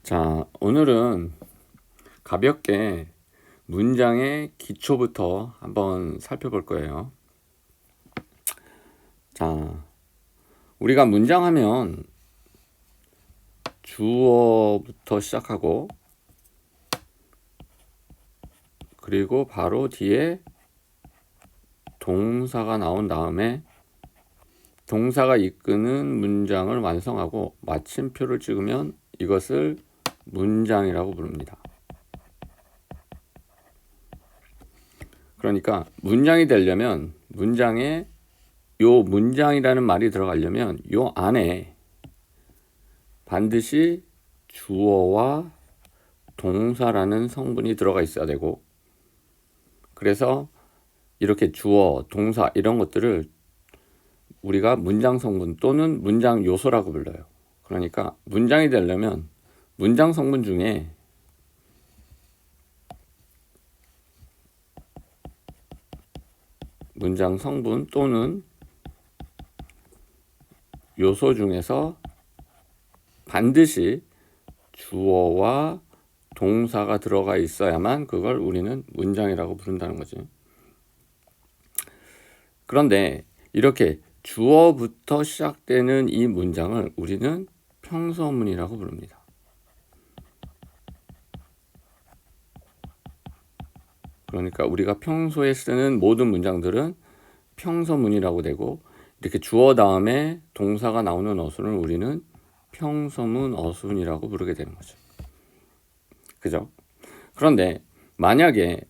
자, 오늘은 가볍게 문장의 기초부터 한번 살펴볼 거예요. 자, 우리가 문장하면 주어부터 시작하고 그리고 바로 뒤에 동사가 나온 다음에 동사가 이끄는 문장을 완성하고 마침표를 찍으면 이것을 문장이라고 부릅니다. 그러니까 문장이 되려면 문장에 요 문장이라는 말이 들어가려면 요 안에 반드시 주어와 동사라는 성분이 들어가 있어야 되고, 그래서 이렇게 주어, 동사 이런 것들을 우리가 문장 성분 또는 문장 요소라고 불러요. 그러니까 문장이 되려면 문장 성분 중에 문장 성분 또는 요소 중에서 반드시 주어와 동사가 들어가 있어야만 그걸 우리는 문장이라고 부른다는 거지. 그런데 이렇게 주어부터 시작되는 이 문장을 우리는 평서문이라고 부릅니다. 그러니까 우리가 평소에 쓰는 모든 문장들은 평서문이라고 되고, 이렇게 주어 다음에 동사가 나오는 어순을 우리는 평서문 어순이라고 부르게 되는 거죠. 그죠? 그런데 만약에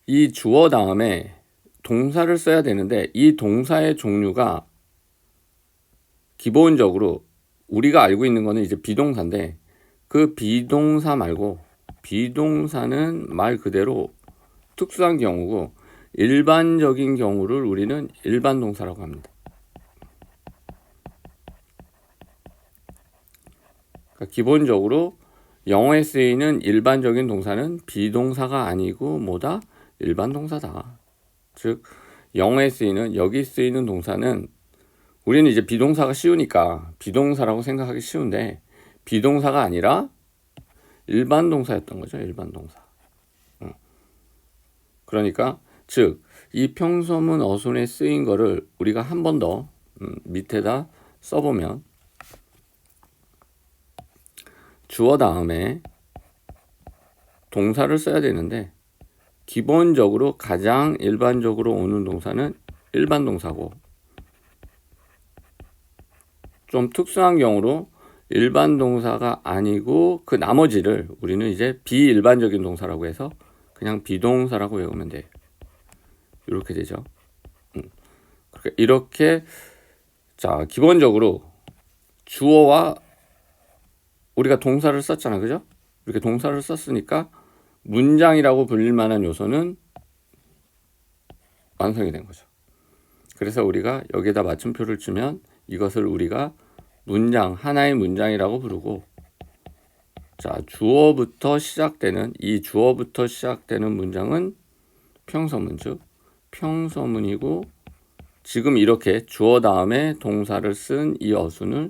이 주어 다음에 동사를 써야 되는데 이 동사의 종류가 기본적으로 우리가 알고 있는 거는 이제 비동사인데, 그 비동사 말고 비동사는 말 그대로 특수한 경우고 일반적인 경우를 우리는 일반 동사라고 합니다. 그러니까 기본적으로 영어에 쓰이는 일반적인 동사는 비동사가 아니고 뭐다? 일반 동사다. 즉 영어에 쓰이는, 여기 쓰이는 동사는 우리는 이제 비동사가 쉬우니까 비동사라고 생각하기 쉬운데 비동사가 아니라 일반 동사였던 거죠. 일반 동사. 그러니까 즉 이 평서문 어순에 쓰인 거를 우리가 한 번 더 밑에다 써보면, 주어 다음에 동사를 써야 되는데 기본적으로 가장 일반적으로 오는 동사는 일반 동사고, 좀 특수한 경우로 일반 동사가 아니고 그 나머지를 우리는 이제 비일반적인 동사라고 해서 그냥 비동사라고 외우면 돼요. 이렇게 되죠. 그러니까 이렇게, 자, 기본적으로 주어와 우리가 동사를 썼잖아, 그죠? 이렇게 동사를 썼으니까 문장이라고 불릴 만한 요소는 완성이 된 거죠. 그래서 우리가 여기에다 맞춤표를 주면 이것을 우리가 문장, 하나의 문장이라고 부르고, 자, 주어부터 시작되는, 이 주어부터 시작되는 문장은 평서문, 즉 평서문이고, 지금 이렇게 주어 다음에 동사를 쓴 이 어순을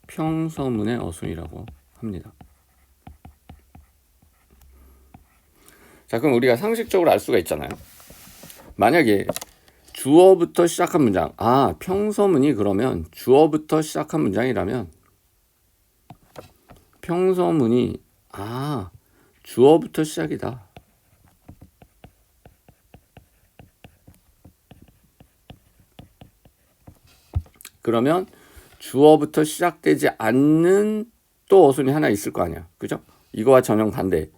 평서문의 어순이라고 합니다. 자, 그럼 우리가 상식적으로 알 수가 있잖아요. 만약에 주어부터 시작한 문장, 평서문이 그러면 주어부터 시작한 문장이라면 평서문이 주어부터 시작이다. 그러면 주어부터 시작되지 않는 또 어순이 하나 있을 거 아니야. 그죠? 이거와 전형 반대.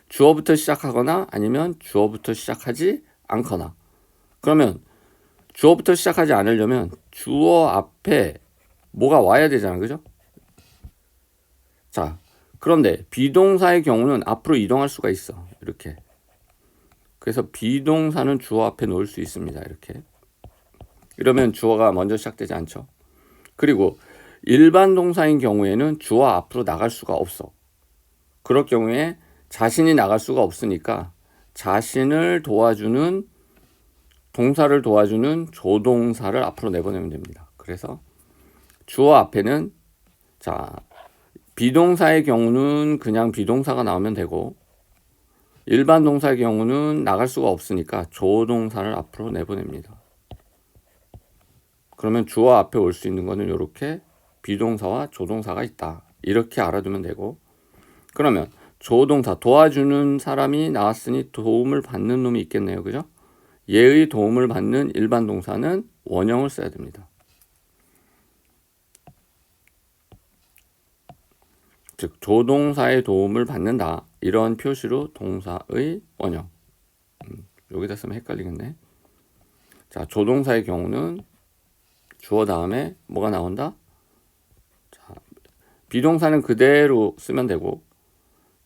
주어부터 시작하거나 아니면 주어부터 시작하지 않거나. 그러면 주어부터 시작하지 않으려면 주어 앞에 뭐가 와야 되잖아. 그죠? 자, 그런데 비동사의 경우는 앞으로 이동할 수가 있어. 이렇게. 그래서 비동사는 주어 앞에 놓을 수 있습니다. 이렇게. 이러면 주어가 먼저 시작되지 않죠. 그리고 일반 동사인 경우에는 주어 앞으로 나갈 수가 없어. 그럴 경우에 자신이 나갈 수가 없으니까 자신을 도와주는, 동사를 도와주는 조동사를 앞으로 내보내면 됩니다. 그래서 주어 앞에는, 자, 비동사의 경우는 그냥 비동사가 나오면 되고 일반 동사의 경우는 나갈 수가 없으니까 조동사를 앞으로 내보냅니다. 그러면 주어 앞에 올 수 있는 거는 이렇게 비동사와 조동사가 있다. 이렇게 알아두면 되고 그러면 조동사 도와주는 사람이 나왔으니 도움을 받는 놈이 있겠네요. 그죠? 얘의 도움을 받는 일반 동사는 원형을 써야 됩니다. 즉 조동사의 도움을 받는다. 이런 표시로 동사의 원형. 여기다 쓰면 헷갈리겠네. 자, 조동사의 경우는 주어 다음에 뭐가 나온다? 자, 비동사는 그대로 쓰면 되고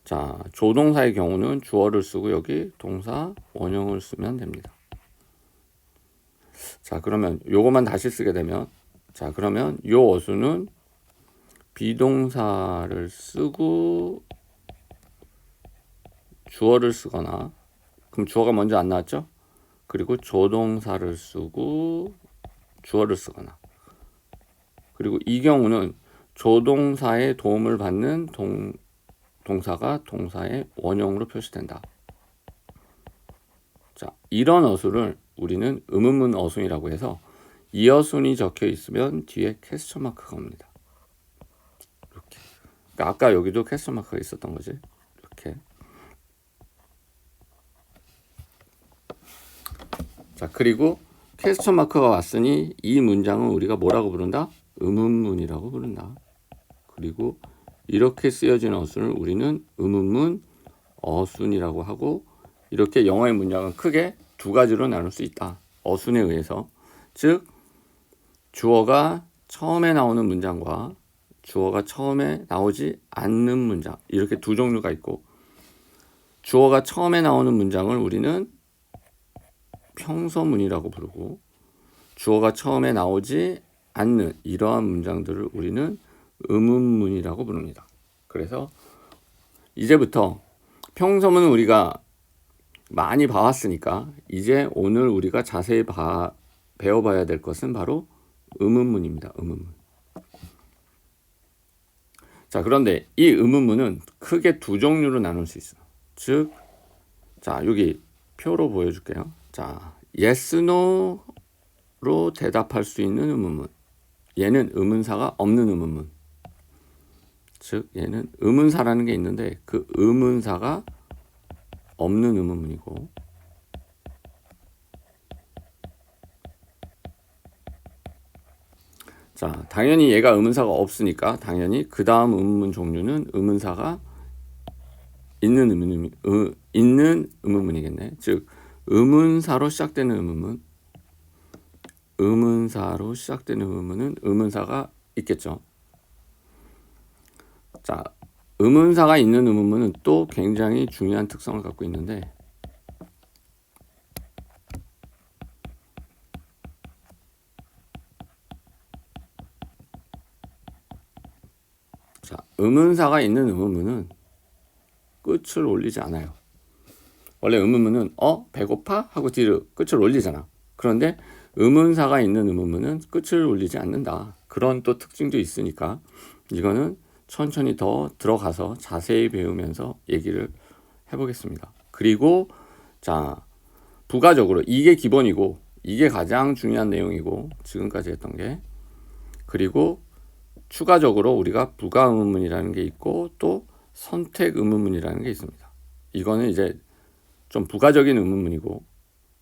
자, 조동사의 경우는 주어를 쓰고 여기 동사 원형을 쓰면 됩니다. 자, 그러면 요것만 다시 쓰게 되면 자, 그러면 요 어수는 비동사를 쓰고 주어를 쓰거나 그럼 주어가 먼저 안 나왔죠? 그리고 조동사를 쓰고 주어를 쓰거나 그리고 이 경우는 조동사의 도움을 받는 동사가 동사의 원형으로 표시된다. 자, 이런 어수를 우리는 의문문 어순이라고 해서 이 어순이 적혀 있으면 뒤에 퀘스천 마크가 옵니다. 이렇게. 그러니까 아까 여기도 퀘스천 마크가 있었던 거지. 이렇게. 자, 그리고 퀘스천 마크가 왔으니 이 문장은 우리가 뭐라고 부른다? 의문문이라고 부른다. 그리고 이렇게 쓰여진 어순을 우리는 의문문 어순이라고 하고 이렇게 영어의 문장은 크게 두 가지로 나눌 수 있다. 어순에 의해서. 즉 주어가 처음에 나오는 문장과 주어가 처음에 나오지 않는 문장 이렇게 두 종류가 있고 주어가 처음에 나오는 문장을 우리는 평서문이라고 부르고 주어가 처음에 나오지 않는 이러한 문장들을 우리는 의문문이라고 부릅니다. 그래서 이제부터 평서문은 우리가 많이 봐왔으니까 이제 오늘 우리가 자세히 배워봐야 될 것은 바로 의문문입니다. 의문문. 자, 그런데 이 의문문은 크게 두 종류로 나눌 수 있어요. 즉, 자, 여기 표로 보여줄게요. 자, yes, no로 대답할 수 있는 의문문. 얘는 의문사가 없는 의문문. 즉, 얘는 의문사라는 게 있는데 그 의문사가 없는 의문문이고 자, 당연히 얘가 의문사가 없으니까 당연히 그 다음 의문문 종류는 의문사가 있는 의문문이겠네. 즉 의문사로 시작되는 의문문 의문사로 시작되는 의문문은 의문사가 있겠죠. 자, 의문사가 있는 의문문은 또 굉장히 중요한 특성을 갖고 있는데 자, 의문사가 있는 의문문은 끝을 올리지 않아요. 원래 의문문은 배고파? 하고 뒤로 끝을 올리잖아. 그런데 의문사가 있는 의문문은 끝을 올리지 않는다. 그런 또 특징도 있으니까 이거는 천천히 더 들어가서 자세히 배우면서 얘기를 해보겠습니다. 그리고 자, 부가적으로 이게 기본이고 이게 가장 중요한 내용이고 지금까지 했던 게 그리고 추가적으로 우리가 부가 의문문이라는 게 있고 또 선택 의문문이라는 게 있습니다. 이거는 이제 좀 부가적인 의문문이고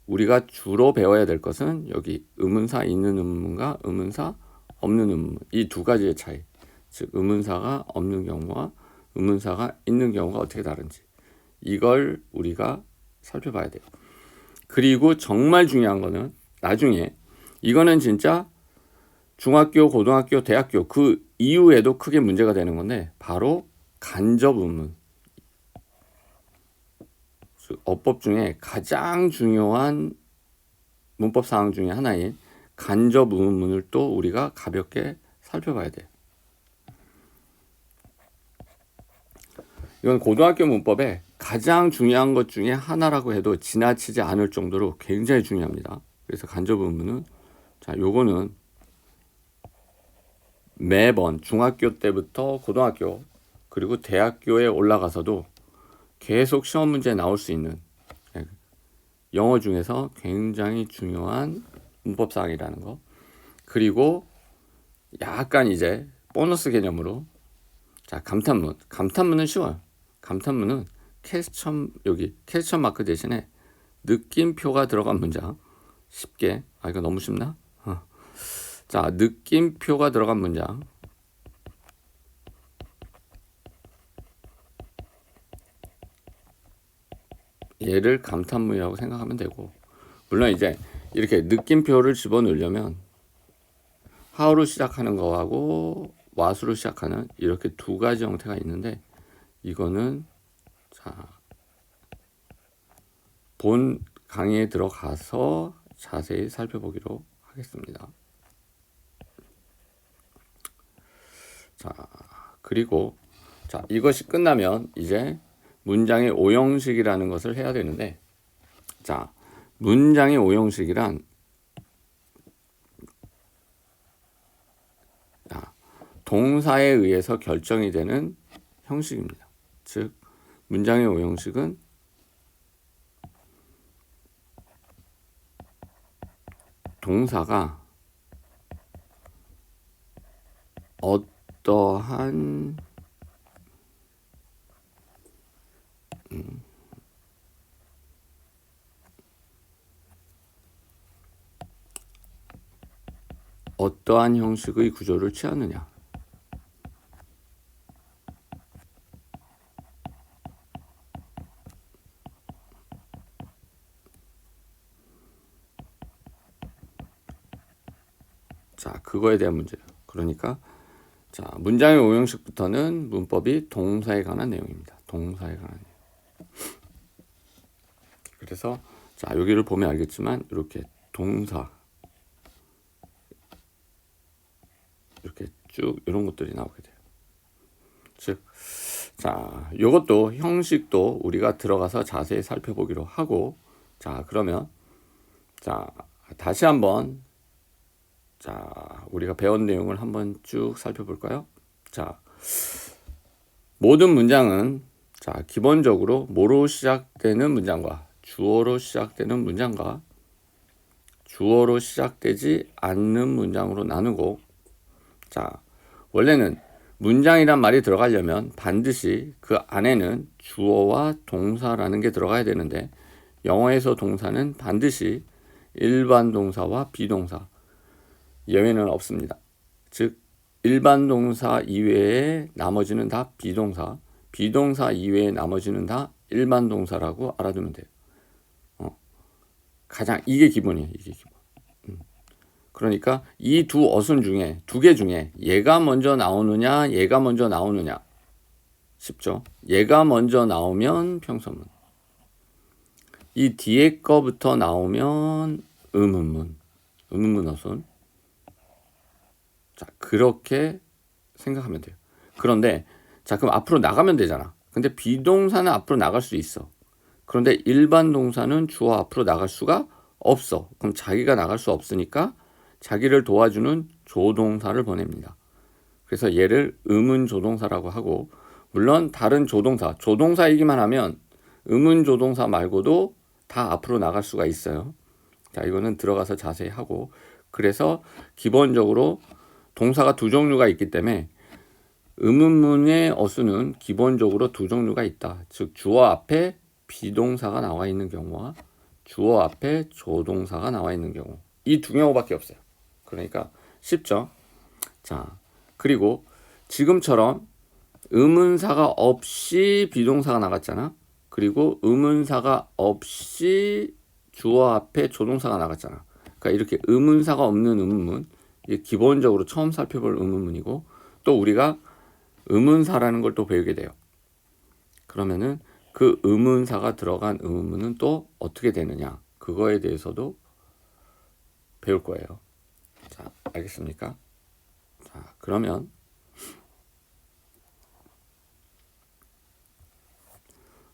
우리가 주로 배워야 될 것은 여기 의문사 있는 의문문과 의문사 없는 의문문 이 두 가지의 차이. 즉 의문사가 없는 경우와 의문사가 있는 경우가 어떻게 다른지 이걸 우리가 살펴봐야 돼요. 그리고 정말 중요한 거는 나중에 이거는 진짜 중학교, 고등학교, 대학교 그 이후에도 크게 문제가 되는 건데 바로 간접 의문. 어법 중에 가장 중요한 문법 사항 중에 하나인 간접 의문문을 또 우리가 가볍게 살펴봐야 돼요. 이건 고등학교 문법에 가장 중요한 것 중에 하나라고 해도 지나치지 않을 정도로 굉장히 중요합니다. 그래서 간접 의문은 자, 요거는 매번 중학교 때부터 고등학교 그리고 대학교에 올라가서도 계속 시험 문제에 나올 수 있는 영어 중에서 굉장히 중요한 문법사항이라는 거. 그리고 약간 이제 보너스 개념으로 자, 감탄문. 감탄문은 쉬워요. 감탄문은 여기 퀘스천 마크 대신에 느낌표가 들어간 문장. 쉽게. 이거 너무 쉽나? 자, 느낌표가 들어간 문장. 얘를 감탄문이라고 생각하면 되고, 물론 이제 이렇게 느낌표를 집어넣으려면 how로 시작하는 거하고 what으로 시작하는 이렇게 두 가지 형태가 있는데, 이거는 자, 본 강의에 들어가서 자세히 살펴보기로 하겠습니다. 자, 그리고 자, 이것이 끝나면 이제 문장의 오형식이라는 것을 해야 되는데, 자, 문장의 오형식이란 동사에 의해서 결정이 되는 형식입니다. 즉, 문장의 오형식은 동사가 어떠한 어떠한 형식의 구조를 취하느냐. 자, 그거에 대한 문제예요. 그러니까 자, 문장의 오형식부터는 문법이 동사에 관한 내용입니다. 동사에 관한 내용. 그래서 자, 여기를 보면 알겠지만 이렇게 동사 이렇게 쭉 이런 것들이 나오게 돼요. 즉, 자, 이것도 형식도 우리가 들어가서 자세히 살펴보기로 하고, 자, 그러면 자, 다시 한번 자, 우리가 배운 내용을 한번 쭉 살펴볼까요? 자, 모든 문장은 자, 기본적으로 뭐로 시작되는 문장과 주어로 시작되는 문장과 주어로 시작되지 않는 문장으로 나누고, 자, 원래는 문장이란 말이 들어가려면 반드시 그 안에는 주어와 동사라는 게 들어가야 되는데, 영어에서 동사는 반드시 일반 동사와 비동사, 예외는 없습니다. 즉, 일반 동사 이외에 나머지는 다 비동사, 비동사 이외에 나머지는 다 일반 동사라고 알아두면 돼요. 가장 이게 기본이에요. 이게 기본. 그러니까 이 두 어순 중에 두 개 중에 얘가 먼저 나오느냐 얘가 먼저 나오느냐 쉽죠. 얘가 먼저 나오면 평서문, 이 뒤에 거부터 나오면 의문문, 의문문 어순. 자, 그렇게 생각하면 돼요. 그런데 자, 그럼 앞으로 나가면 되잖아. 근데 비동사는 앞으로 나갈 수 있어. 그런데 일반 동사는 주어 앞으로 나갈 수가 없어. 그럼 자기가 나갈 수 없으니까 자기를 도와주는 조동사를 보냅니다. 그래서 얘를 의문조동사라고 하고, 물론 다른 조동사이기만 하면 의문조동사 말고도 다 앞으로 나갈 수가 있어요. 자, 이거는 들어가서 자세히 하고, 그래서 기본적으로 동사가 두 종류가 있기 때문에 의문문의 어수는 기본적으로 두 종류가 있다. 즉, 주어 앞에 비동사가 나와 있는 경우와 주어 앞에 조동사가 나와 있는 경우, 이 두 경우밖에 없어요. 그러니까 쉽죠. 자, 그리고 지금처럼 의문사가 없이 비동사가 나갔잖아. 그리고 의문사가 없이 주어 앞에 조동사가 나갔잖아. 그러니까 이렇게 의문사가 없는 의문문, 이게 기본적으로 처음 살펴볼 의문문이고, 또 우리가 의문사라는 걸 또 배우게 돼요. 그러면은 그 의문사가 들어간 의문문은 또 어떻게 되느냐, 그거에 대해서도 배울 거예요. 자, 알겠습니까? 자, 그러면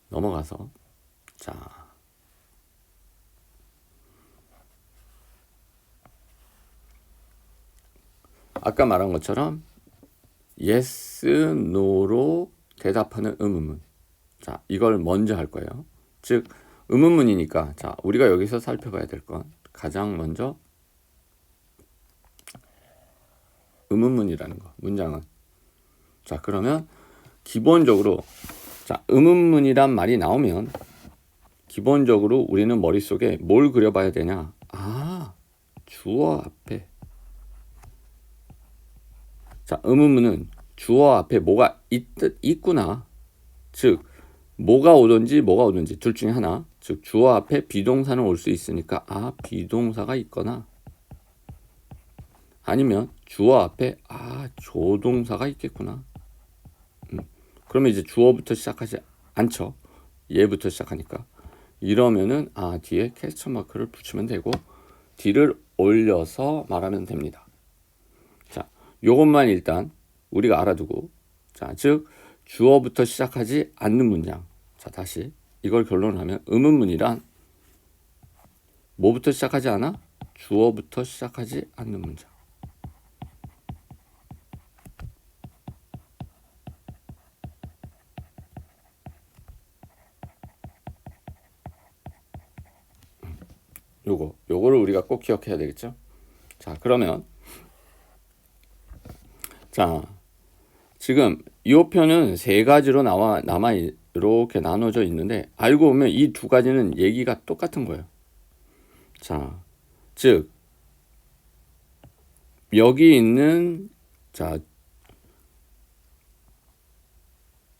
넘어가서 자, 아까 말한 것처럼 yes, no로 대답하는 의문문. 자, 이걸 먼저 할 거예요. 즉 의문문이니까 자, 우리가 여기서 살펴봐야 될 건 가장 먼저 의문문이라는 거. 문장은. 자, 그러면 기본적으로 자, 의문문이란 말이 나오면 기본적으로 우리는 머릿속에 뭘 그려봐야 되냐? 아, 주어 앞에. 자, 의문문은 주어 앞에 뭐가 있구나. 즉 뭐가 오든지 둘 중에 하나. 즉 주어 앞에 비동사는 올 수 있으니까 아, 비동사가 있거나 아니면 주어 앞에 아, 조동사가 있겠구나. 그러면 이제 주어부터 시작하지 않죠. 얘부터 시작하니까. 이러면은 아, 뒤에 퀘스천 마크를 붙이면 되고 뒤를 올려서 말하면 됩니다. 자, 요것만 일단 우리가 알아두고 자, 즉 주어부터 시작하지 않는 문장. 자, 다시 이걸 결론을 하면 의문문이란 뭐부터 시작하지 않아? 주어부터 시작하지 않는 문장. 요거를 우리가 꼭 기억해야 되겠죠? 자, 그러면 자, 지금 이 표는 세 가지로 남아 이렇게 나눠져 있는데 알고 보면 이 두 가지는 얘기가 똑같은 거예요. 자, 즉 여기 있는 자,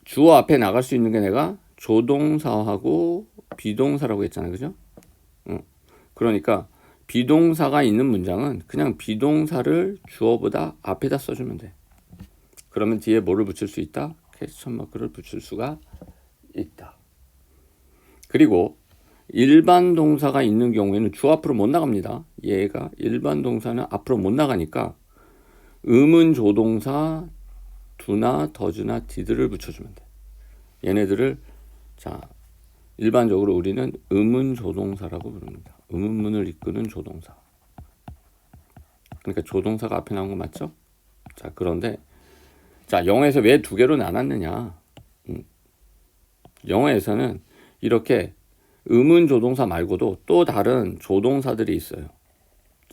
주어 앞에 나갈 수 있는 게 내가 조동사하고 비동사라고 했잖아요. 그죠? 그러니까 비동사가 있는 문장은 그냥 비동사를 주어보다 앞에다 써주면 돼. 그러면 뒤에 뭐를 붙일 수 있다? 퀘스천 마크를 붙일 수가 있다. 그리고 일반 동사가 있는 경우에는 주 앞으로 못 나갑니다. 얘가 일반 동사는 앞으로 못 나가니까 의문 조동사 do나 does나 did를 붙여주면 돼. 얘네들을 자, 일반적으로 우리는 의문 조동사라고 부릅니다. 의문문을 이끄는 조동사. 그러니까 조동사가 앞에 나온 거 맞죠? 자, 그런데 자, 영어에서 왜 두 개로 나눴느냐? 영어에서는 이렇게 의문 조동사 말고도 또 다른 조동사들이 있어요.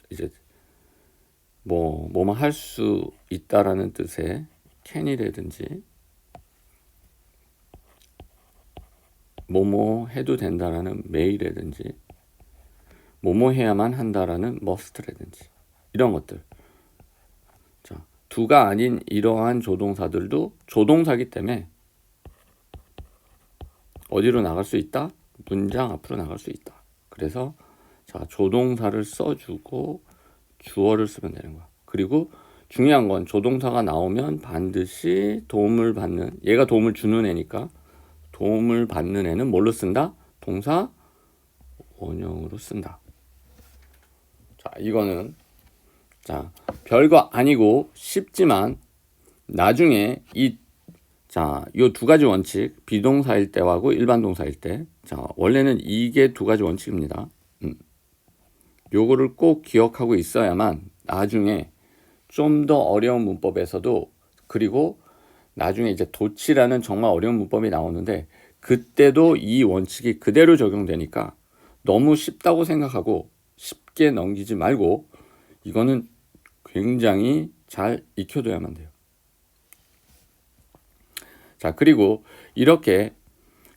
이제 뭐만 할 수 있다라는 뜻의 can이라든지 뭐뭐 해도 된다라는 may라든지 뭐뭐 해야만 한다라는 must라든지 이런 것들. 자, 두가 아닌 이러한 조동사들도 조동사기 때문에 어디로 나갈 수 있다? 문장 앞으로 나갈 수 있다. 그래서 자, 조동사를 써주고 주어를 쓰면 되는 거야. 그리고 중요한 건 조동사가 나오면 반드시 도움을 받는, 얘가 도움을 주는 애니까 도움을 받는 애는 뭘로 쓴다? 동사 원형으로 쓴다. 자, 이거는 자, 별거 아니고 쉽지만 나중에 요 두 가지 원칙, 비동사일 때하고 일반 동사일 때. 자, 원래는 이게 두 가지 원칙입니다. 요거를 꼭 기억하고 있어야만 나중에 좀 더 어려운 문법에서도 그리고 나중에 이제 도치라는 정말 어려운 문법이 나오는데 그때도 이 원칙이 그대로 적용되니까 너무 쉽다고 생각하고 쉽게 넘기지 말고 이거는 굉장히 잘 익혀둬야만 돼요. 자, 그리고 이렇게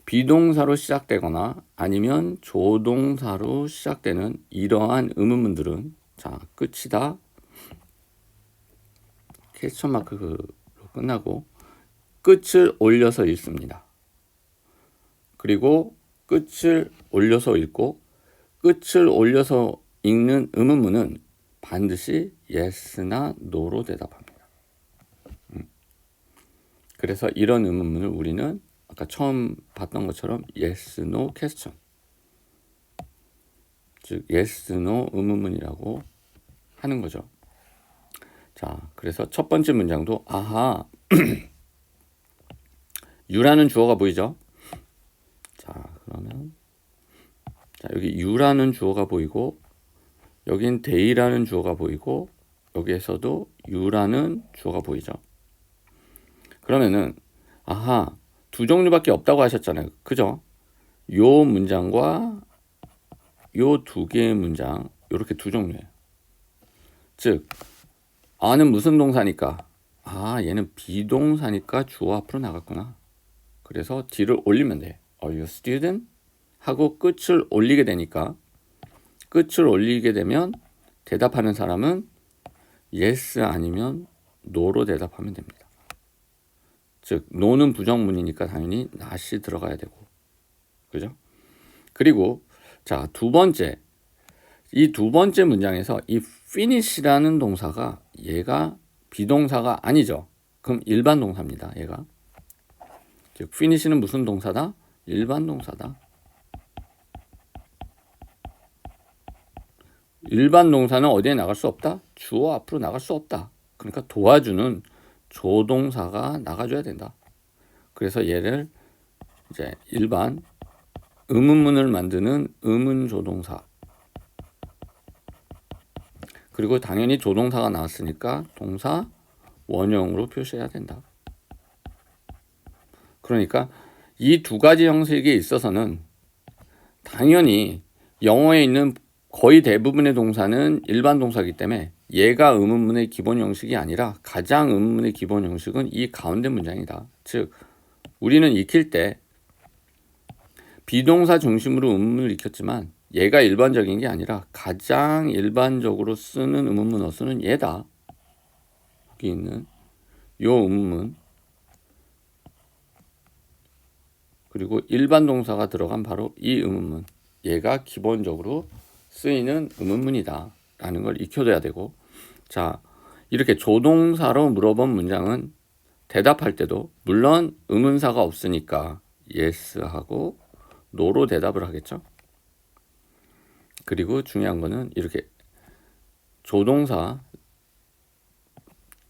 비동사로 시작되거나 아니면 조동사로 시작되는 이러한 의문문들은 자, 끝이다. 퀘스천 마크로 끝나고 끝을 올려서 읽습니다. 그리고 끝을 올려서 읽고 끝을 올려서 읽는 의문문은 반드시 yes나 no로 대답합니다. 그래서 이런 의문문을 우리는 아까 처음 봤던 것처럼 yes, no question, 즉 yes, no 의문문이라고 하는 거죠. 자, 그래서 첫 번째 문장도 아하 you라는 주어가 보이죠? 자, 그러면 자, 여기 you라는 주어가 보이고 여긴 they라는 주어가 보이고 여기에서도 you라는 주어가 보이죠. 그러면은 아하, 두 종류밖에 없다고 하셨잖아요. 그죠? 요 문장과 요 두 개의 문장, 요렇게 두 종류예요. 즉, 아는 무슨 동사니까, 아, 얘는 비동사니까 주어 앞으로 나갔구나. 그래서 뒤를 올리면 돼. Are you a student? 하고 끝을 올리게 되니까, 끝을 올리게 되면 대답하는 사람은 yes 아니면 no로 대답하면 됩니다. 즉 no는 부정문이니까 당연히 not이 들어가야 되고, 그죠? 그리고 자, 이 두 번째 문장에서 이 finish라는 동사가 얘가 비동사가 아니죠. 그럼 일반 동사입니다. 얘가. 즉 finish는 무슨 동사다? 일반 동사다. 일반 동사는 어디에 나갈 수 없다? 주어 앞으로 나갈 수 없다. 그러니까 도와주는 조동사가 나가줘야 된다. 그래서 얘를 이제 일반 의문문을 만드는 의문조동사. 그리고 당연히 조동사가 나왔으니까 동사 원형으로 표시해야 된다. 그러니까 이 두 가지 형식에 있어서는 당연히 영어에 있는 거의 대부분의 동사는 일반 동사이기 때문에 얘가 의문문의 기본 형식이 아니라 가장 의문문의 기본 형식은 이 가운데 문장이다. 즉 우리는 익힐 때 비동사 중심으로 의문문을 익혔지만 얘가 일반적인 게 아니라 가장 일반적으로 쓰는 의문문 어수는 얘다. 여기 있는 요 의문문, 그리고 일반 동사가 들어간 바로 이 의문문, 얘가 기본적으로 쓰이는 의문문이다 라는 걸 익혀둬야 되고, 자, 이렇게 조동사로 물어본 문장은 대답할 때도 물론 의문사가 없으니까 yes 하고 no로 대답을 하겠죠. 그리고 중요한 거는 이렇게 조동사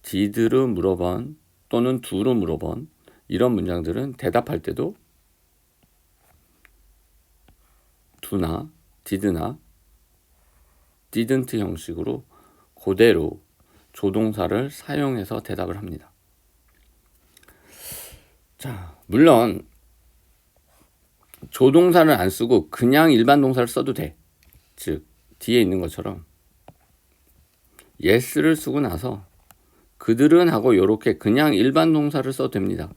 did로 물어본 또는 do로 물어본 이런 문장들은 대답할 때도 do나 did나 didn't 형식으로 그대로 조동사를 사용해서 대답을 합니다. 자, 물론 조동사를 안 쓰고 그냥 일반 동사를 써도 돼. 즉 뒤에 있는 것처럼 yes를 쓰고 나서 그들은 하고 이렇게 그냥 일반 동사를 써도 됩니다.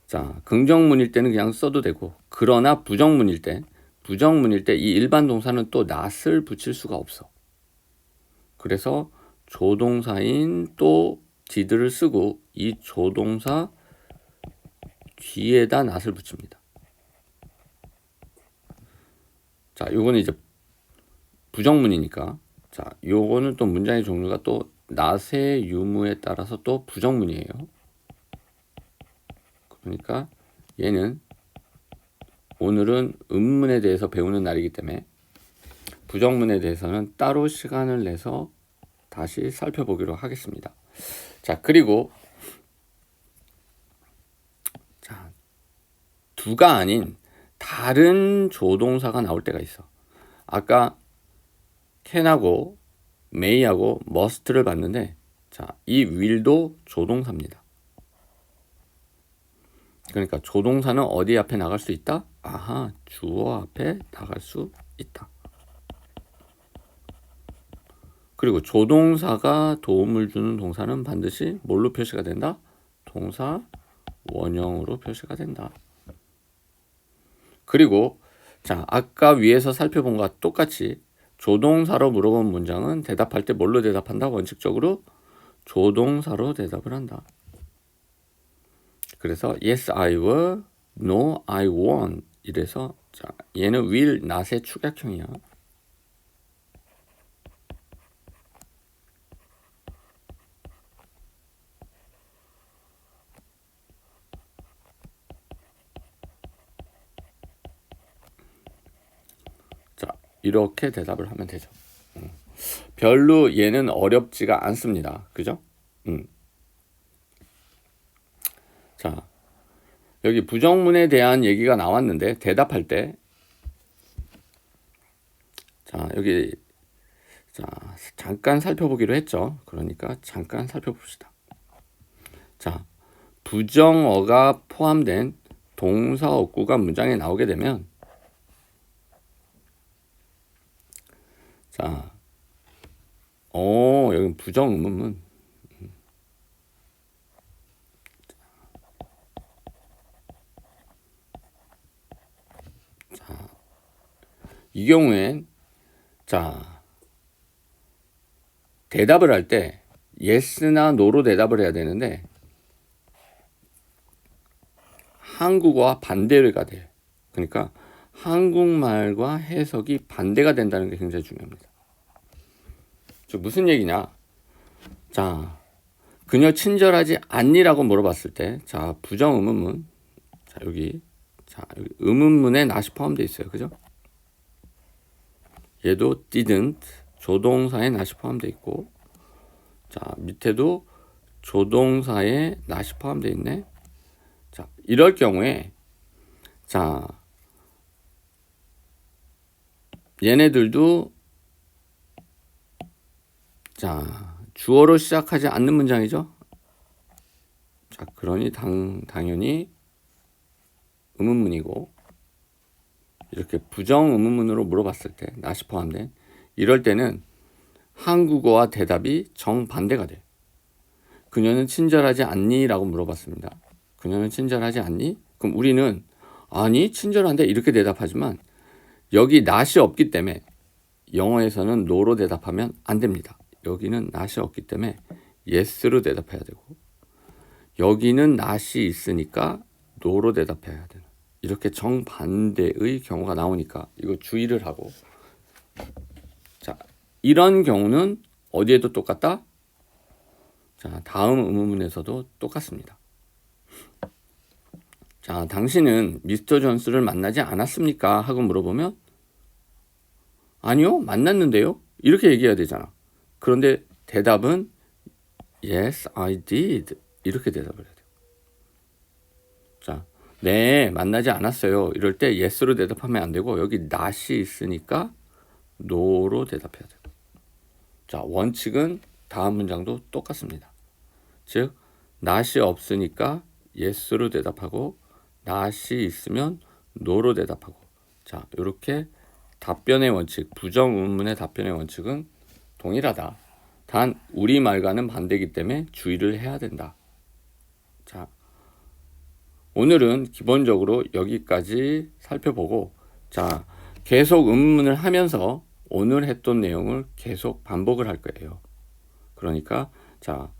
자, 긍정문일 때는 그냥 써도 되고, 그러나 부정문일 때 이 일반 동사는 또 not을 붙일 수가 없어. 그래서 조동사인 또 did를 쓰고 이 조동사 뒤에다 not을 붙입니다. 자, 요거는 이제 부정문이니까, 자, 요거는 또 문장의 종류가 또 not의 유무에 따라서 또 부정문이에요. 그러니까 얘는 오늘은 음문에 대해서 배우는 날이기 때문에 부정문에 대해서는 따로 시간을 내서 다시 살펴보기로 하겠습니다. 자, 그리고 자, 두가 아닌 다른 조동사가 나올 때가 있어. 아까 can하고 may하고 must를 봤는데, 자, 이 will도 조동사입니다. 그러니까 조동사는 어디 앞에 나갈 수 있다? 아하, 주어 앞에 나갈 수 있다. 그리고 조동사가 도움을 주는 동사는 반드시 뭘로 표시가 된다? 동사 원형으로 표시가 된다. 그리고 자, 아까 위에서 살펴본 것과 똑같이 조동사로 물어본 문장은 대답할 때 뭘로 대답한다? 원칙적으로 조동사로 대답을 한다. 그래서 yes I were, no I won't 이래서, 자, 얘는 will, not의 축약형이야. 자, 이렇게 대답을 하면 되죠. 별로 얘는 어렵지가 않습니다. 그죠? 자, 여기 부정문에 대한 얘기가 나왔는데 대답할 때, 자, 여기 자, 잠깐 살펴보기로 했죠. 그러니까 잠깐 살펴봅시다. 자, 부정어가 포함된 동사 어구가 문장에 나오게 되면 자, 여기 부정 의문문. 자, 이 경우엔 자, 대답을 할 때 yes나 no로 대답을 해야 되는데 한국어와 반대가 돼요. 그러니까 한국말과 해석이 반대가 된다는 게 굉장히 중요합니다. 즉 무슨 얘기냐? 자, 그녀 친절하지 않니라고 물어봤을 때, 자, 부정 의문문. 자, 여기 의문문에 not이 포함되어 있어요. 그죠? 얘도 didn't, 조동사에 not이 포함되어 있고, 자, 밑에도 조동사에 not이 포함되어 있네. 자, 이럴 경우에, 자, 얘네들도, 자, 주어로 시작하지 않는 문장이죠. 자, 그러니 당연히 의문문이고, 이렇게 부정 의문문으로 물어봤을 때, not이 포함된, 이럴 때는 한국어와 대답이 정반대가 돼요. 그녀는 친절하지 않니? 라고 물어봤습니다. 그녀는 친절하지 않니? 그럼 우리는 아니, 친절한데 이렇게 대답하지만 여기 not이 없기 때문에 영어에서는 no로 대답하면 안 됩니다. 여기는 not이 없기 때문에 yes로 대답해야 되고 여기는 not이 있으니까 no로 대답해야 되는 이렇게 정반대의 경우가 나오니까 이거 주의를 하고 자, 이런 경우는 어디에도 똑같다? 자, 다음 의문문에서도 똑같습니다. 자, 당신은 미스터 존스를 만나지 않았습니까? 하고 물어보면 아니요, 만났는데요? 이렇게 얘기해야 되잖아. 그런데 대답은 Yes, I did. 이렇게 대답을 해야 돼요. 자, 네, 만나지 않았어요. 이럴 때 Yes로 대답하면 안 되고 여기 not이 있으니까 No로 대답해야 돼요. 자, 원칙은 다음 문장도 똑같습니다. 즉, not이 없으니까 Yes로 대답하고 not이 있으면 no로 대답하고 자, 이렇게 답변의 원칙, 부정 의문문의 답변의 원칙은 동일하다. 단 우리말과는 반대이기 때문에 주의를 해야 된다. 자, 오늘은 기본적으로 여기까지 살펴보고 자, 계속 의문문을 하면서 오늘 했던 내용을 계속 반복을 할 거예요. 그러니까 자,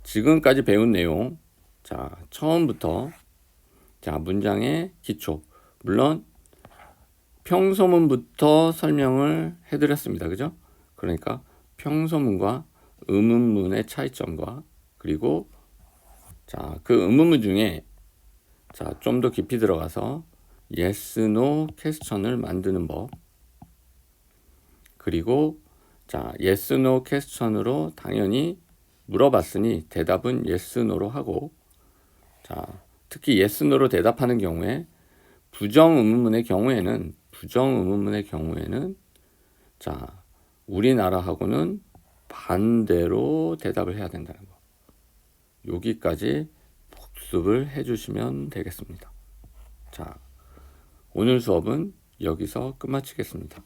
지금까지 배운 내용 자, 처음부터 자, 문장의 기초. 물론 평소문부터 설명을 해드렸습니다. 그죠? 그러니까 평소문과 의문문의 차이점과 그리고 자, 그 의문문 중에 자, 좀 더 깊이 들어가서 yes, no 퀘스천을 만드는 법. 그리고 자, yes, no 퀘스천으로 당연히 물어봤으니 대답은 yes, no로 하고 자, 특히 yes, no로 대답하는 경우에 부정 의문문의 경우에는 자, 우리나라하고는 반대로 대답을 해야 된다는 거. 여기까지 복습을 해주시면 되겠습니다. 자, 오늘 수업은 여기서 끝마치겠습니다.